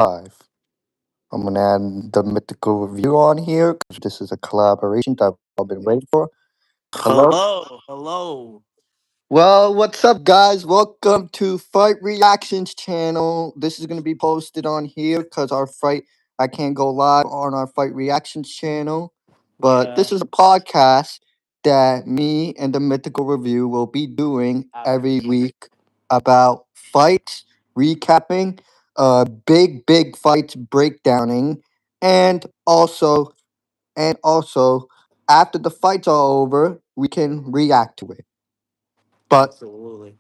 live. I'm gonna add the mythical review on here because this is a collaboration that we've all been waiting for. Hello. Hello, hello. Well, what's up, guys? Welcome to Fight Reactions channel. This is gonna be posted on here because our fight I can't go live on our Fight Reactions channel, but Yeah, this is a podcast that me and the mythical review will be doing every absolutely. week about fights, recapping, big fights, breakdowning, and also after the fights are over, we can react to it. But Absolutely.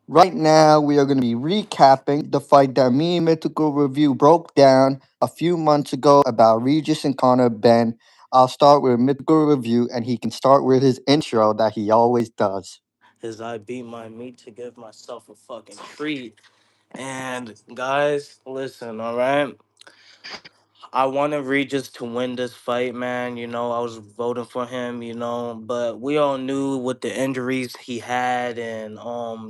right now, we are going to be recapping the fight that me and Mythical Review broke down a few months ago about Regis and Connor Ben. I'll start with Mythical Review, and he can start with his intro that he always does. As I beat my meat to give myself a fucking treat. And guys, listen, all right. I wanted Regis to win this fight, man. I was voting for him, but we all knew with the injuries he had and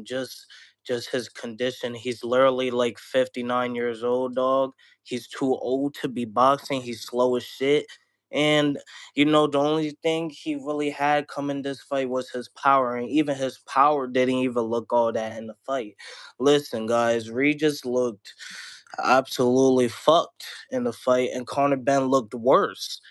just his condition. He's literally like 59 years old, dog. He's too old to be boxing. He's slow as shit. And the only thing he really had coming this fight was his power, and even his power didn't even look all that in the fight. Listen, guys, Regis looked absolutely fucked in the fight, and Conor Ben looked worse.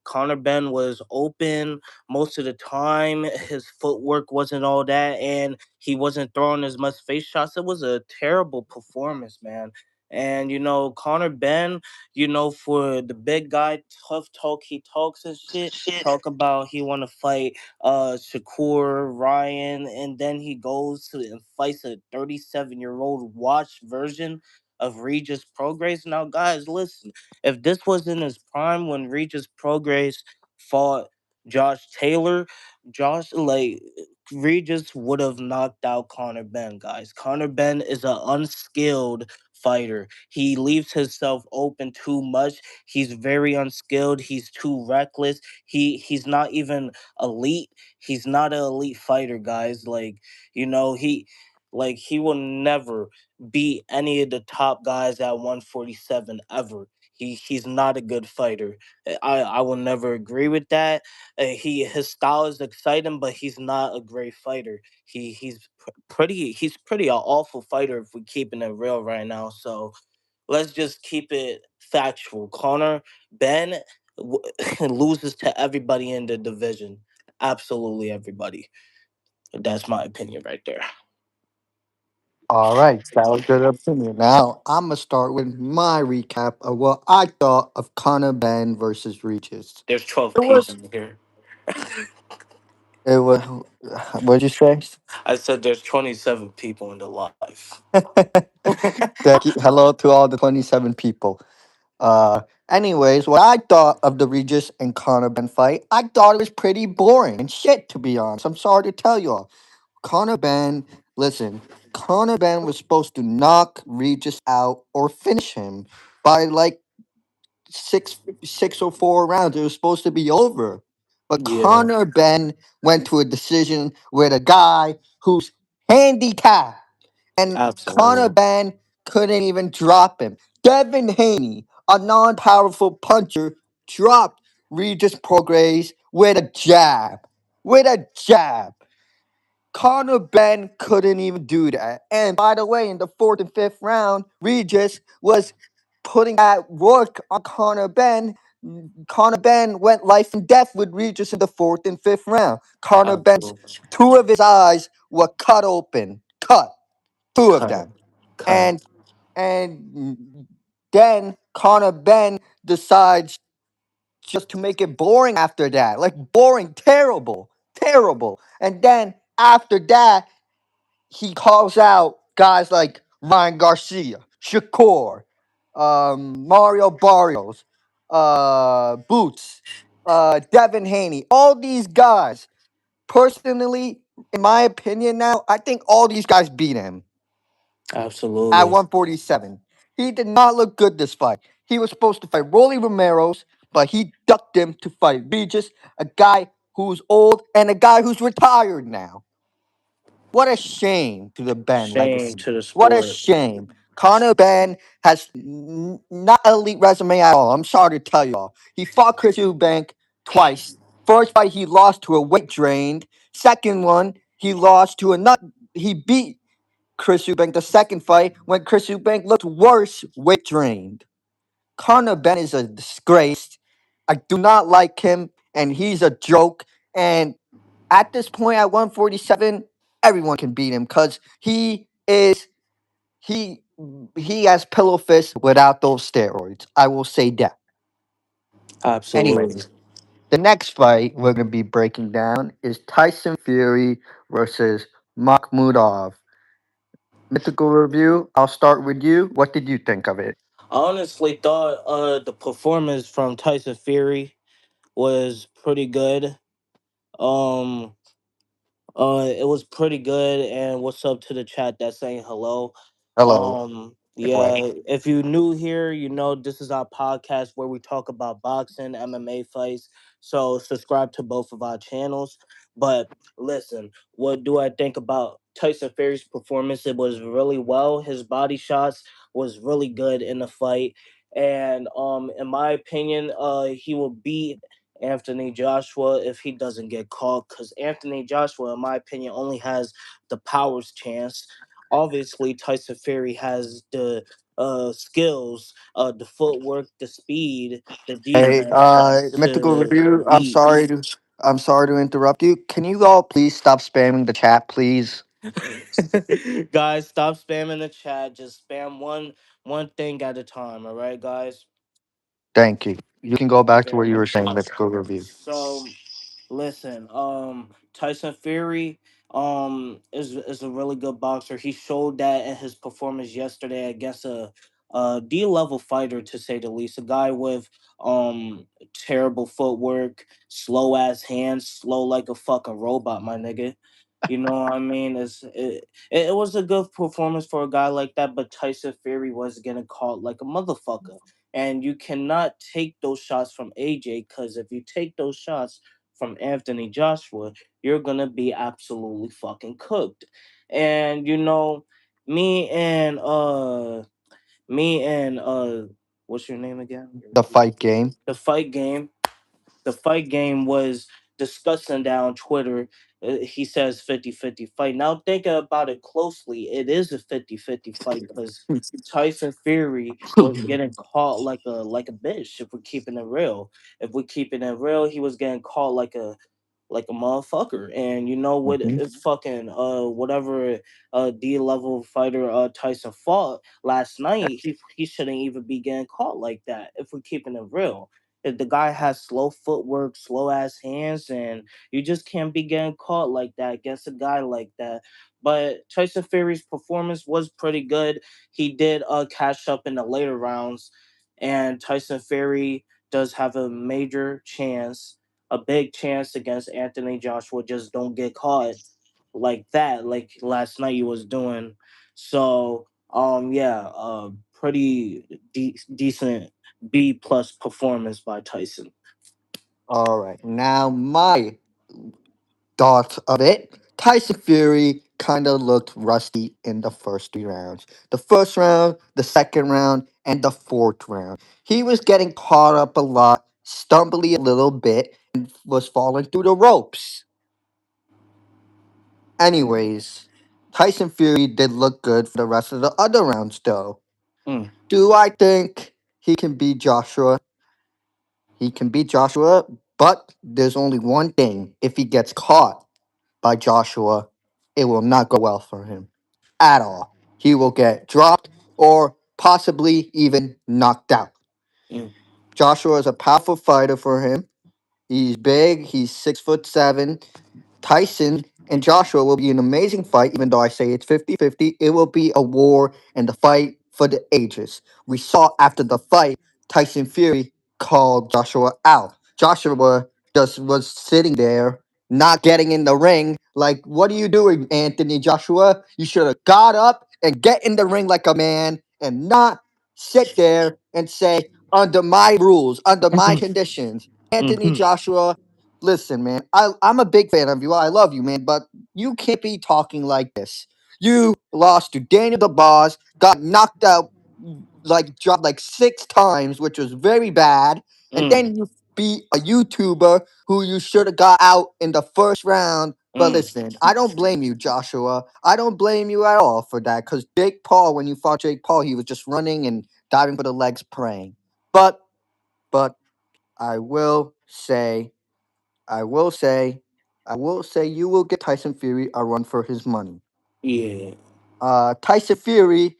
Conor Ben was open most of the time. His footwork wasn't all that, and he wasn't throwing as much face shots. It was a terrible performance, man. And Conor Ben, for the big guy, tough talk, he talks and shit. Talk about he want to fight Shakur Ryan, and then he goes to and fights a 37-year-old watch version of Regis Prograis. Now, guys, listen. If this was in his prime when Regis Prograis fought Josh Taylor, Josh like Regis would have knocked out Conor Ben, guys. Conor Ben is an unskilled fighter. He leaves himself open too much. He's very unskilled. He's too reckless. He's not even elite. He's not an elite fighter, guys. He will never beat any of the top guys at 147 ever. He's not a good fighter. I will never agree with that. His style is exciting, but he's not a great fighter. He's pretty an awful fighter if we're keeping it real right now. So let's just keep it factual. Conor Ben loses to everybody in the division. Absolutely everybody. That's my opinion right there. All right, that was good opinion. Now, I'm going to start with my recap of what I thought of Connor Ben versus Regis. There's 12 It people was, in here. it was, what'd you say? I said there's 27 people in the live. Thank you. Hello to all the 27 people. Anyways, what I thought of the Regis and Conor Ben fight, I thought it was pretty boring and shit, to be honest. I'm sorry to tell you all. Conor Ben, listen, Conor Ben was supposed to knock Regis out or finish him by like six or four rounds. It was supposed to be over. But Yeah, Conor Ben went to a decision with a guy who's handicapped. And Conor absolutely. Ben couldn't even drop him. Devin Haney, a non-powerful puncher, dropped Regis Prograis with a jab. With a jab. Conor Ben couldn't even do that. And by the way, in the fourth and fifth round, Regis was putting that work on Conor Ben. Conor Ben went life and death with Regis in the fourth and fifth round. Conor Ben's Absolutely. two of his eyes were cut open. Cut. Two of Cut it. them. Cut it. And then Conor Ben decides just to make it boring after that. Like boring, terrible, terrible. And then after that, he calls out guys like Ryan Garcia, Shakur, Mario Barrios, Boots, Devin Haney, all these guys. Personally, in my opinion now, I think all these guys beat him at Absolutely. 147. He did not look good this fight. He was supposed to fight Rolly Romero's, but he ducked him to fight Regis, a guy who's old and a guy who's retired now. What a shame to the Ben Shame legacy. to the What a sport. shame. Conor Ben has not an elite resume at all. I'm sorry to tell y'all. He fought Chris Eubank twice. First fight he lost to a weight drained. Second one he lost to a nut. He beat Chris Eubank the second fight when Chris Eubank looked worse weight drained. Conor Ben is a disgrace. I do not like him, and he's a joke. And at this point, at 147, everyone can beat him because he he has pillow fists without those steroids. I will say that. Absolutely. Anyways, the next fight we're gonna be breaking down is Tyson Fury versus Makhmudov. Mythical review. I'll start with you. What did you think of it? I honestly thought the performance from Tyson Fury was pretty good. Um it was pretty good. And what's up to the chat that's saying hello? Hello. Likewise. Yeah, if you new here, you know this is our podcast where we talk about boxing, MMA fights. So subscribe to both of our channels. But listen, what do I think about Tyson Fury's performance? It was really well. His body shots was really good in the fight. And in my opinion, he will beat Anthony Joshua if he doesn't get caught, because Anthony Joshua, in my opinion, only has the powers chance. Obviously, Tyson Fury has the skills, the footwork, the speed, the Hey, defense Mythical to review. beat. I'm sorry to interrupt you. Can you all please stop spamming the chat, please? Guys, stop spamming the chat. Just spam one thing at a time. All right, guys. Thank you. You can go back to what Very you were much saying. so. Mythical review. So listen, Tyson Fury is a really good boxer. He showed that in his performance yesterday against a D level fighter, to say the least. A guy with terrible footwork, slow ass hands, slow like a fucking robot, my nigga. You know what I mean? It was a good performance for a guy like that, but Tyson Fury was getting caught like a motherfucker. And you cannot take those shots from AJ, because if you take those shots from Anthony Joshua, you're gonna be absolutely fucking cooked. And you know, me and uh me and what's your name again? The fight game. The fight game. The fight game was discussing that on Twitter. He says 50-50 fight. Now thinking about it closely, it is a 50-50 fight, because Tyson Fury was getting caught like a bitch. If we're keeping it real, he was getting caught like a motherfucker. And you know what? Mhm. It's fucking whatever D level fighter Tyson fought last night. He shouldn't even be getting caught like that. If we're keeping it real, if the guy has slow footwork, slow ass hands, and you just can't be getting caught like that against a guy like that. But Tyson Fury's performance was pretty good. He did cash up in the later rounds, and Tyson Fury does have a major chance, a big chance against Anthony Joshua. Just don't get caught like that, like last night you was doing. So yeah, pretty decent B plus performance by Tyson. All right. Now my thoughts of it. Tyson Fury kind of looked rusty in the first 3 rounds. The first round, the second round, and the fourth round. He was getting caught up a lot, stumbly a little bit, and was falling through the ropes. Anyways, Tyson Fury did look good for the rest of the other rounds, though. Mm, Do I think he can beat Joshua? He can beat Joshua, but there's only one thing. If he gets caught by Joshua, it will not go well for him at all. He will get dropped or possibly even knocked out. mm, Joshua is a powerful fighter for him. He's big, he's 6'7". Tyson and Joshua will be an amazing fight, even though I say it's 50-50. It will be a war and the fight for the ages. We saw after the fight, Tyson Fury called Joshua out. Joshua just was sitting there, not getting in the ring. Like, what are you doing, Anthony Joshua? You should have got up and get in the ring like a man and not sit there and say, under my rules, under my conditions. Anthony mhm. Joshua, listen, man, I'm a big fan of you. I love you, man, but you can't be talking like this. You lost to Daniel the Boss, got knocked out, like dropped like 6 times, which was very bad. And Mm, then you beat a YouTuber who you should have got out in the first round. But mm. listen, I don't blame you, Joshua. I don't blame you at all for that. Because Jake Paul, when you fought Jake Paul, he was just running and diving for the legs, praying. But, but I will say, I will say, I will say, you will get Tyson Fury a run for his money. Yeah. Tyson Fury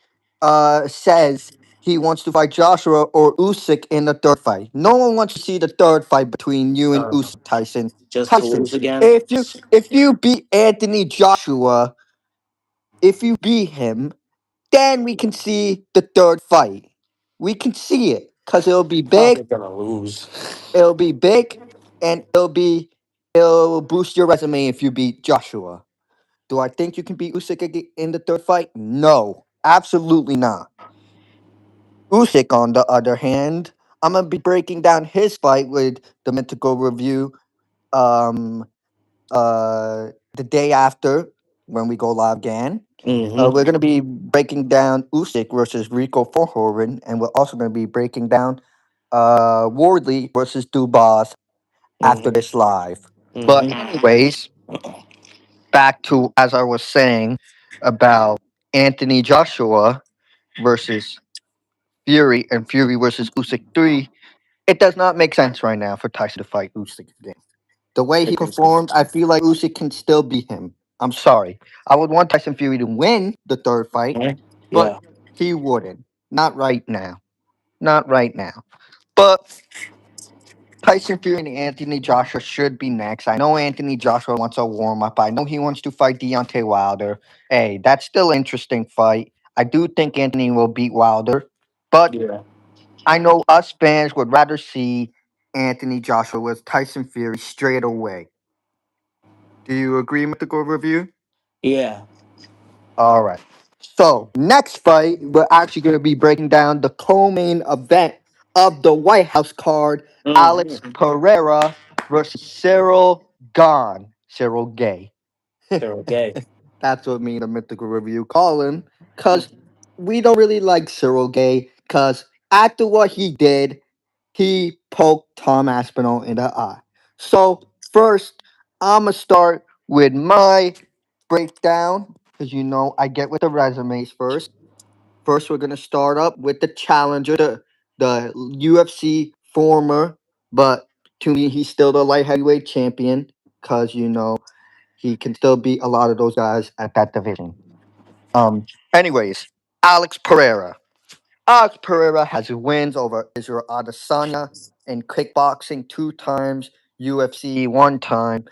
says he wants to fight Joshua or Usyk in the third fight. No one wants to see the third fight between you and Uh, Usyk, Tyson. just to Tyson, lose again. if you beat Anthony Joshua, if you beat him, then we can see the third fight. We can see it because it'll be big. Probably gonna lose. It'll be big, and it'll boost your resume if you beat Joshua. Do I think you can beat Usyk in the third fight? No, absolutely not. Usyk, on the other hand, I'm gonna be breaking down his fight with the Mythical Review um the day after when we go live again. Mm-hmm. We're gonna be breaking down Usyk versus Rico Verhoeven, and we're also gonna be breaking down Wardley versus Dubas after Mm-hmm. this live. But Mm-hmm. anyways, back to as I was saying about Anthony Joshua versus Fury and Fury versus Usyk 3. It does not make sense right now for Tyson to fight Usyk again. The way he It doesn't. performed, I feel like Usyk can still beat him. I'm sorry. I would want Tyson Fury to win the third fight, Mhm. but Yeah. he wouldn't. Not right now. Not right now. But Tyson Fury and Anthony Joshua should be next. I know Anthony Joshua wants a warm up. I know he wants to fight Deontay Wilder. Hey, that's still an interesting fight. I do think Anthony will beat Wilder, but Yeah. I know us fans would rather see Anthony Joshua with Tyson Fury straight away. Do you agree with the good review? Yeah. All right. So next fight, we're actually going to be breaking down the co-main event of the White House card: Alex Mm-hmm. Pereira versus Cyril Gahn. Cyril Gay. They're okay. That's what me and the Mythical Review call him, because we don't really like Cyril Gay, because after what he did, he poked Tom Aspinall in the eye. So, first, I'm going to start with my breakdown, because I get with the resumes first. First, we're going to start up with the challenger, the UFC former, but to me, he's still the light heavyweight champion, because, he can still beat a lot of those guys at that division. Anyways, Alex Pereira. Alex Pereira has wins over Israel Adesanya in kickboxing 2 times, UFC 1 time.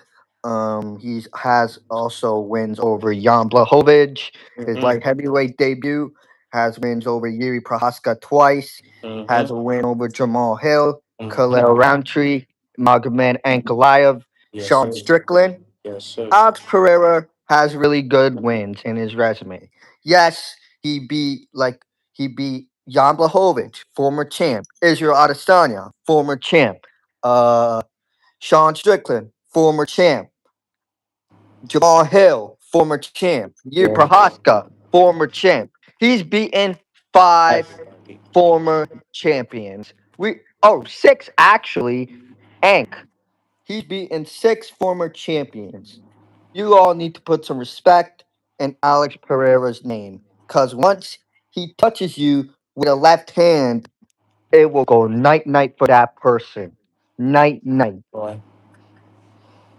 He has also wins over Jan Blachowicz. His light Mm-hmm. heavyweight debut has wins over Yuri Prohaska twice. Has Mm-hmm. a win over Jamal Hill, Mm-hmm. Khalil Roundtree, Magomed Ankalaev, Yes, Sean sir. Strickland. Yes, sir. Alex Pereira has really good wins in his resume. Yes, he beat Jan Blachowicz, former champ. Israel Adesanya, former champ. Uh, Sean Strickland, former champ. Jamal Hill, former champ. Yuri Yeah. Prohaska, former champ. He's beaten 5 Everybody. former champions. Six actually. Ank. He's beaten 6 former champions. You all need to put some respect in Alex Pereira's name. Because once he touches you with a left hand, it will go night night for that person. Night night. Boy.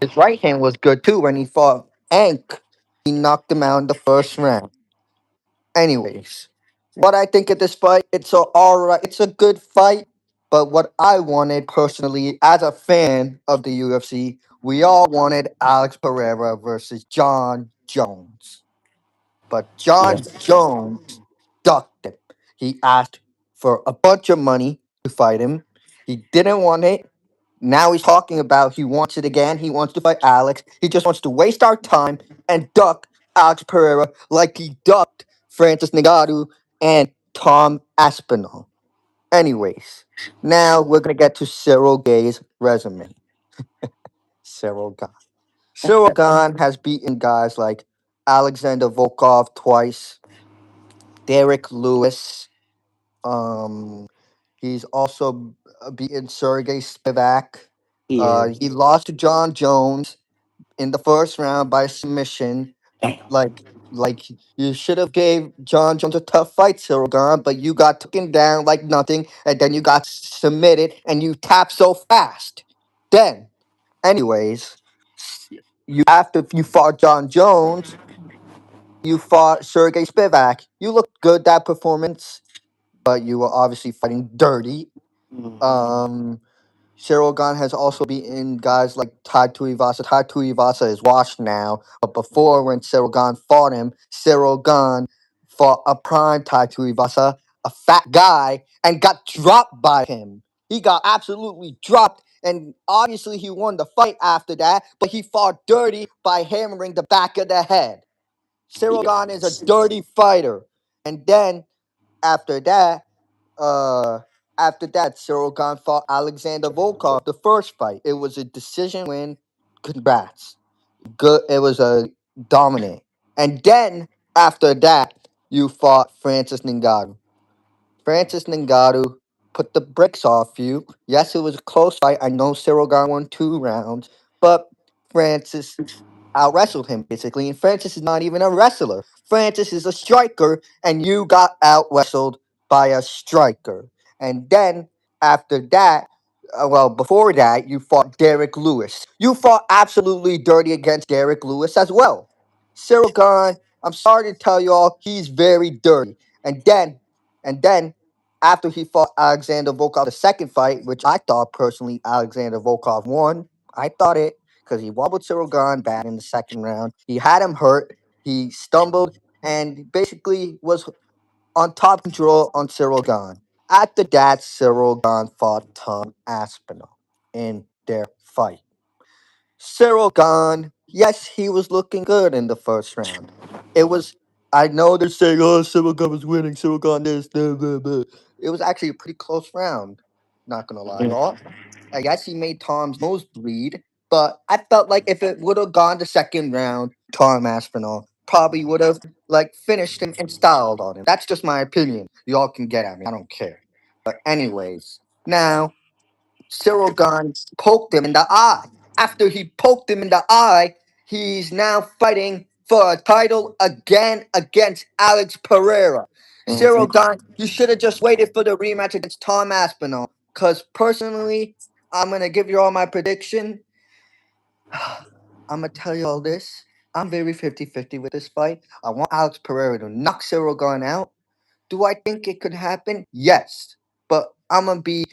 His right hand was good too when he fought Ank. He knocked him out in the first round. Anyways, what I think of this fight, it's a good fight. But what I wanted personally, as a fan of the UFC, we all wanted Alex Pereira versus John Jones. But Yeah. John Jones ducked him. He asked for a bunch of money to fight him. He didn't want it. Now he's talking about he wants it again. He wants to fight Alex. He just wants to waste our time and duck Alex Pereira like he ducked Francis Ngannou and Tom Aspinall. Anyways, now we're gonna get to Cyril Gay's resume. Cyril Gahn. Cyril Gahn has beaten guys like Alexander Volkov twice, Derek Lewis. Um, he's also beaten Sergey Spivak. Yeah. He lost to John Jones in the first round by submission. Like, like you should have gave John Jones a tough fight, Cyril Gahn, but you got taken down like nothing, and then you got submitted, and you tapped so fast. Then, anyways, you after you fought John Jones, you fought Sergey Spivak. You looked good that performance, but you were obviously fighting dirty. Mhm. Um, Cyril Gahn has also beaten guys like Tai Tuivasa. Tai Tuivasa is washed now, but before when Cyril Gahn fought him, Cyril Gahn fought a prime Tai Tuivasa, a fat guy, and got dropped by him. He got absolutely dropped, and obviously he won the fight after that, but he fought dirty by hammering the back of the head. Cyril Gahn is a Yes. dirty fighter. And then after that, uh after that, Cyril Gahn fought Alexander Volkov the first fight. It was a decision win. Congrats. Good. It was a dominant. And then after that, you fought Francis Ngannou. Francis Ngannou put the bricks off you. Yes, it was a close fight. I know Cyril Gahn won 2 rounds, but Francis out wrestled him basically. And Francis is not even a wrestler. Francis is a striker, and you got out wrestled by a striker. And then after that, well, before that, you fought Derek Lewis. You fought absolutely dirty against Derek Lewis as well. Cyril Gahn, I'm sorry to tell you all, he's very dirty. And then, and then, after he fought Alexander Volkov the second fight, which I thought personally Alexander Volkov won, I thought it because he wobbled Cyril Gahn bad in the second round. He had him hurt. He stumbled and basically was on top control on Cyril Gahn. After that, Cyril Gahn fought Tom Aspinall in their fight. Cyril Gahn, yes, he was looking good in the first round. It was, I know they're saying, oh, Cyril Gahn was winning, Cyril Gahn this, blah, blah, blah. It was actually a pretty close round, not gonna lie, y'all. I guess he made Tom's nose bleed, but I felt like if it would have gone the second round, Tom Aspinall probably would have like finished him and styled on him. That's just my opinion. Y'all can get at me. I don't care. But anyways, now Cyril Gahn poked him in the eye. After he poked him in the eye, he's now fighting for a title again against Alex Pereira. Cyril Mhm. Gahn, you should have just waited for the rematch against Tom Aspinall. Because personally, I'm going to give you all my prediction. I'm going to tell you all this. I'm very 50-50 with this fight. I want Alex Pereira to knock Cyril Gahn out. Do I think it could happen? Yes. But I'm going to be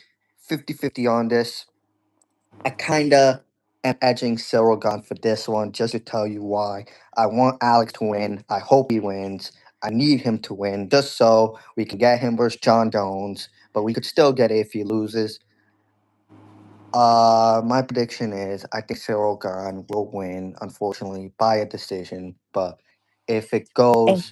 50-50 on this. I kind of am edging Cyril Gunn for this one just to tell you why. I want Alex to win. I hope he wins. I need him to win just so we can get him versus John Jones, but we could still get it if he loses. My prediction is I think Cyril Gunn will win, unfortunately, by a decision. But if it goes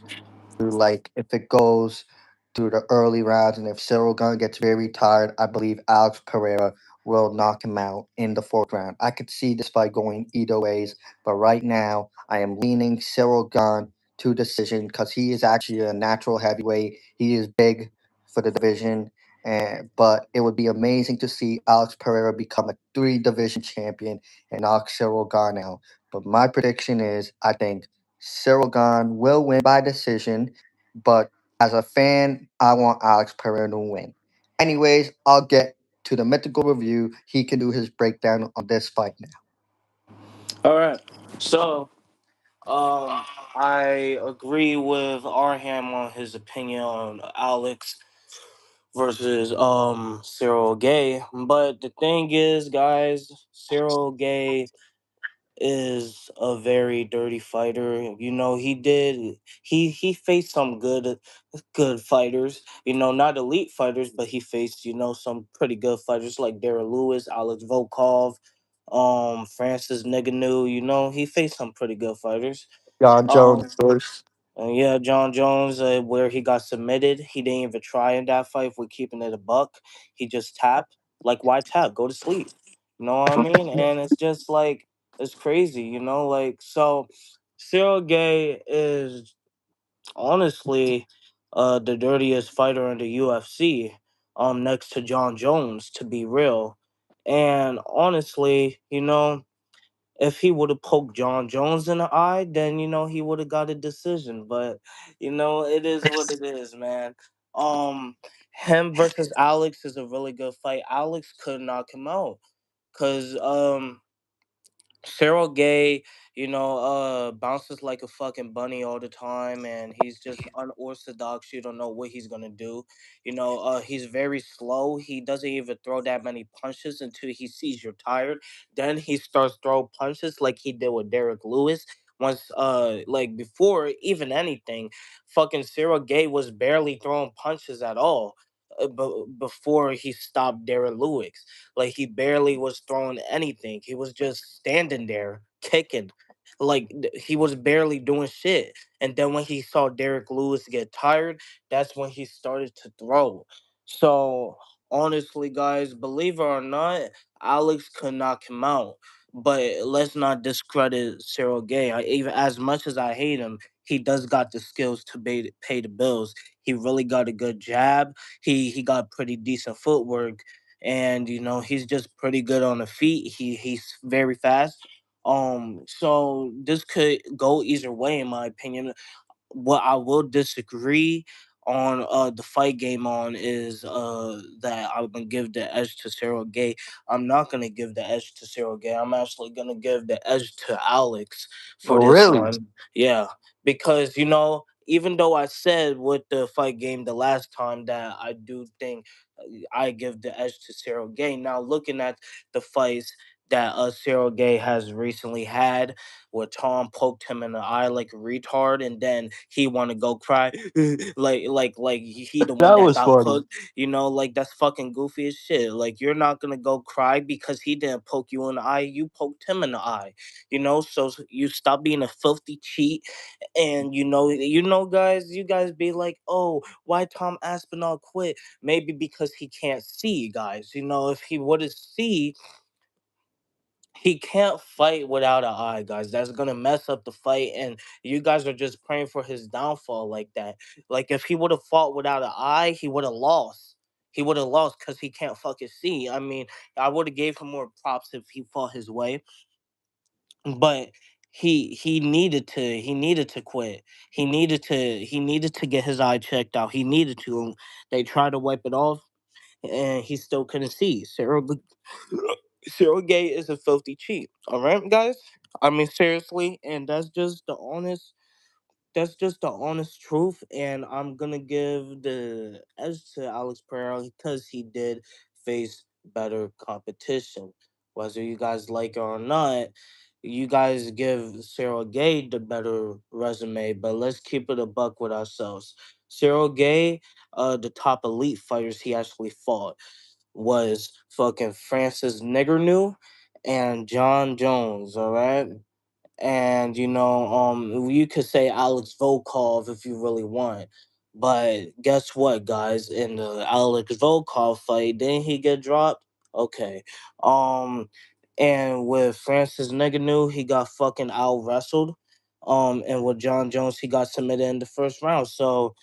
if it goes through the early rounds and if Cyril Gunn gets very tired, I believe Alex Pereira will knock him out in the fourth round. I could see this fight going either ways, but right now I am leaning Cyril Gunn to decision because he is actually a natural heavyweight. He is big for the division. And, but it would be amazing to see Alex Pereira become a three division champion and knock Cyril Gunn out. But my prediction is I think Cyril Gahn will win by decision, but as a fan, I want Alex Pereira to win. Anyways, I'll get to the mythical review. He can do his breakdown on this fight now. All right. So, I agree with Arham on his opinion on Alex versus Cyril Gay. But the thing is, guys, Cyril Gay is a very dirty fighter. You know, he faced some good fighters. You know, not elite fighters, but he faced some pretty good fighters like Darren Lewis, Alex Volkov, Francis Ngannou. You know, he faced some pretty good fighters. John Um, Jones first. yeah, John Jones, where he got submitted, he didn't even try in that fight. If we're keeping it a buck, he just tapped. Like, why tap? Go to sleep. You know what I mean? And it's just like it's crazy. You know, like so. Cyril Gay is honestly the dirtiest fighter in the UFC, next to John Jones, to be real. And honestly, if he would have poked John Jones in the eye, then he would have got a decision. But it is what it is, man. Um, him versus Alex is a really good fight. Alex could knock him out because Cyril Gay, bounces like a fucking bunny all the time, and he's just unorthodox. You don't know what he's gonna do. He's very slow. He doesn't even throw that many punches until he sees you're tired. Then he starts throw punches like he did with Derek Lewis. Once, like before even anything, fucking Cyril Gay was barely throwing punches at all. Before he stopped Derek Lewis, like he barely was throwing anything. He was just standing there kicking. Like he was barely doing shit. And then when he saw Derek Lewis get tired, that's when he started to throw. So honestly, guys, believe it or not, Alex could knock him out. But let's not discredit Cyril Gay. Even as much as I hate him, he does got the skills to pay the bills. He really got a good jab. He got pretty decent footwork, and he's just pretty good on the feet. He's very fast. So this could go either way in my opinion. What I will disagree on the fight game on is that I'm gonna give the edge to Cyril Gay. I'm not gonna give the edge to Cyril Gay. I'm actually gonna give the edge to Alex for Oh, this really? one. Yeah, because even though I said with the fight game the last time that I do think I give the edge to Cyril Gay. Now looking at the fights that Cyril Gay has recently had, where Tom poked him in the eye like a retard, and then he want to go cry, like he the one That that was got funny. cooked. Like that's fucking goofy as shit. Like you're not gonna go cry because he didn't poke you in the eye. You poked him in the eye. So you stop being a filthy cheat, and guys, you guys be like, oh, why Tom Aspinall quit? Maybe because he can't see, guys. If he would have see, he can't fight without an eye, guys. That's gonna mess up the fight, and you guys are just praying for his downfall like that. Like if he would have fought without an eye, he would have lost. He would have lost because he can't fucking see. I mean, I would have gave him more props if he fought his way, but he needed to quit. He needed to get his eye checked out. He needed to. They tried to wipe it off, and he still couldn't see. Cyril Gay is a filthy cheat. All right, guys. I mean, seriously, and that's just the honest truth. And I'm gonna give the edge to Alex Pereira because he did face better competition. Whether you guys like it or not, you guys give Cyril Gay the better resume. But let's keep it a buck with ourselves. Cyril Gay, the top elite fighters he actually fought was fucking Francis Niggernew and John Jones, all right? And you could say Alex Volkov if you really want. But guess what, guys? In the Alex Volkov fight, didn't he get dropped? Okay. Um and with Francis Ngannou, he got fucking out wrestled. And with John Jones, he got submitted in the first round. So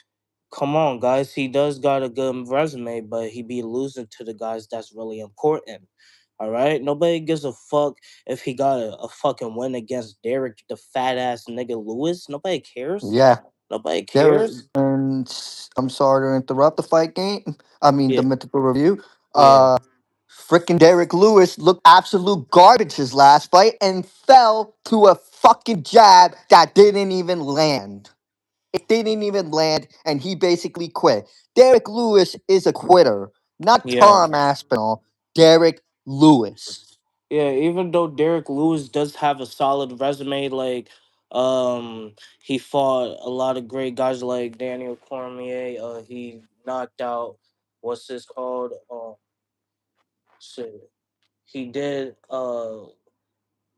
come on, guys. He does got a good resume, but he be losing to the guys that's really important. All right. Nobody gives a fuck if he got a fucking win against Derek, the fat ass nigga Lewis. Nobody cares. Yeah. Nobody There cares. and I'm sorry to interrupt the fight game. I mean the Yeah. mythical review. Yeah. Freaking Derek Lewis looked absolute garbage his last fight and fell to a fucking jab that didn't even land. It didn't even land, and he basically quit. Derek Lewis is a quitter, not Yeah. Tom Aspinall. Derek Lewis. Yeah. Even though Derek Lewis does have a solid resume, like he fought a lot of great guys like Daniel Cormier. He knocked out what's this called? Shit. He did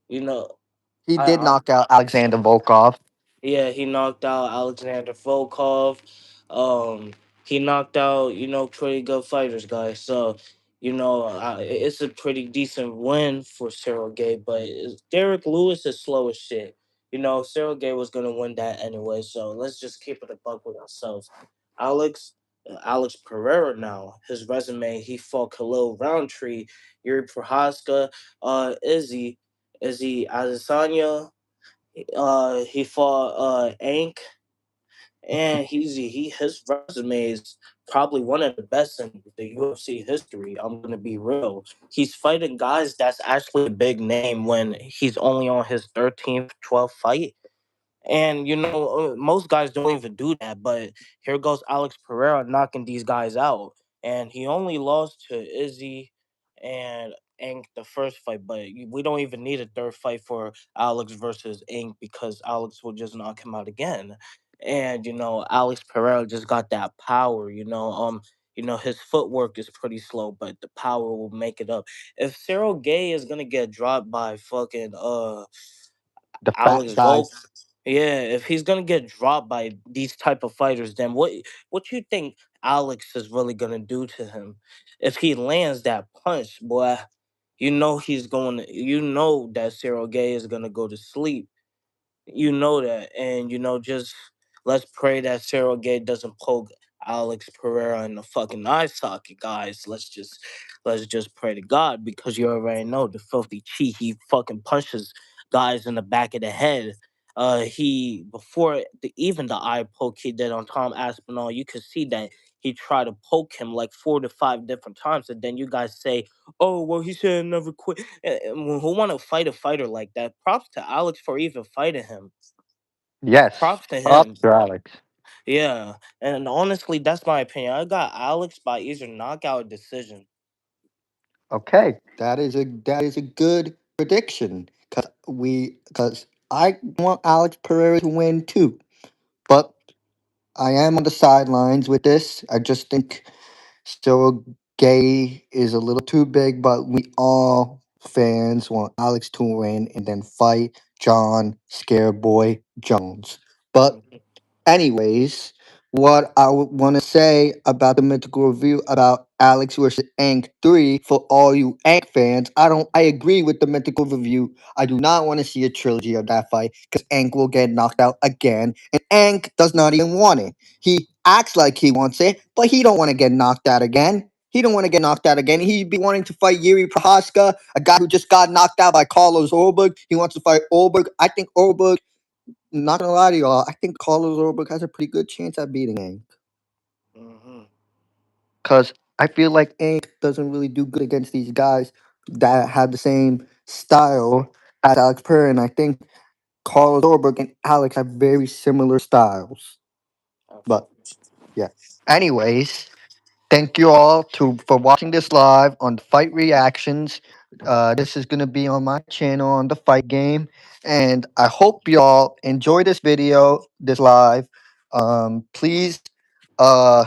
you know He did I knock out Alexander Volkov. yeah, he knocked out Alexander Volkov. Um he knocked out, pretty good fighters, guys. So, it's a pretty decent win for Cyril Gay, but Derek Lewis is slow as shit. you know, Cyril Gay was gonna win that anyway. So let's just keep it a buck with ourselves. Alex, Alex Pereira now. His resume: he fought Khalil Roundtree, Yuri Prohaska, Izzy Adesanya. He fought Ank, and he his resume is probably one of the best in the UFC history. I'm gonna be real. He's fighting guys that's actually a big name when he's only on his 13th, 12th fight. And you know, most guys don't even do that. But here goes Alex Pereira knocking these guys out, and he only lost to Izzy and Ink the first fight. But we don't even need a third fight for Alex versus Ink because Alex will just knock him out again. And you know, Alex Pereira just got that power. You know, his footwork is pretty slow, but the power will make it up. If Cyril Gay is gonna get dropped by fucking The fat Alex Volk, guys. yeah, if he's gonna get dropped by these type of fighters, then what you think Alex is really gonna do to him? If he lands that punch, boy, you know you know that Cyril Gay is gonna go to sleep. You know that, and you know, just let's pray that Cyril Gate doesn't poke Alex Pereira in the fucking eye socket, guys. Let's just pray to God because you already know the filthy cheat. He fucking punches guys in the back of the head. He before even the eye poke he did on Tom Aspinall, you could see that he tried to poke him like 4 to 5 different times, and then you guys say, "Oh, well, he should have never quit." Who want to fight a fighter like that? Props to Alex for even fighting him. Yes. Props to him. Props to Alex. Yeah, and honestly, that's my opinion. I got Alex by either knockout or decision. Okay, that is a good prediction because I want Alex Pereira to win too, but I am on the sidelines with this. I just think Cyril Gay is a little too big, but we all fans want Alex to win and then fight John Scareboy Jones. But Mhm. anyways, what I would want to say about the mythical review about Alex versus Ank 3 for all you Ank fans, I agree with the mythical review. I do not want to see a trilogy of that fight because Ank will get knocked out again. And Ank does not even want it. He acts like he wants it, but he don't want to get knocked out again. He don't want to get knocked out again. He'd be wanting to fight Yuri Prohaska, a guy who just got knocked out by Carlos Orberg. He wants to fight Orberg. I think Orberg, not gonna lie to y'all, I think Carlos Orberg has a pretty good chance at beating Ink. Mhm. Cause I feel like Ink doesn't really do good against these guys that have the same style as Alex Pereira, and I think Carlos Orberg and Alex have very similar styles. But Absolutely. yeah. Anyways, thank you all for watching this live on the Fight Reactions. This is gonna be on my channel on the Fight Game, and I hope y'all enjoy this video, this live. Please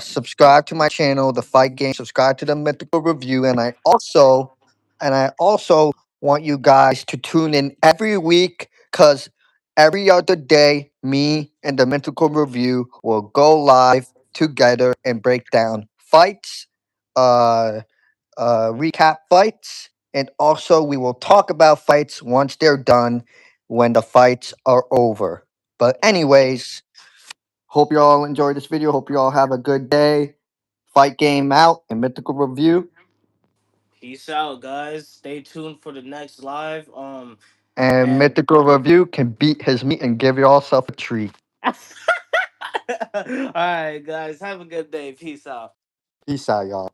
subscribe to my channel, the Fight Game. Subscribe to the Mythical Review, and I also want you guys to tune in every week because every other day, me and the Mythical Review will go live together and break down fights, uh, recap fights, and also we will talk about fights once they're done when the fights are over. But, anyways, hope you all enjoyed this video. Hope you all have a good day. Fight game out and Mythical Review. Peace out, guys. Stay tuned for the next live. And And Mythical Review can beat his meat and give yourself a treat. all right, guys. Have a good day. Peace out. Peace out, y'all.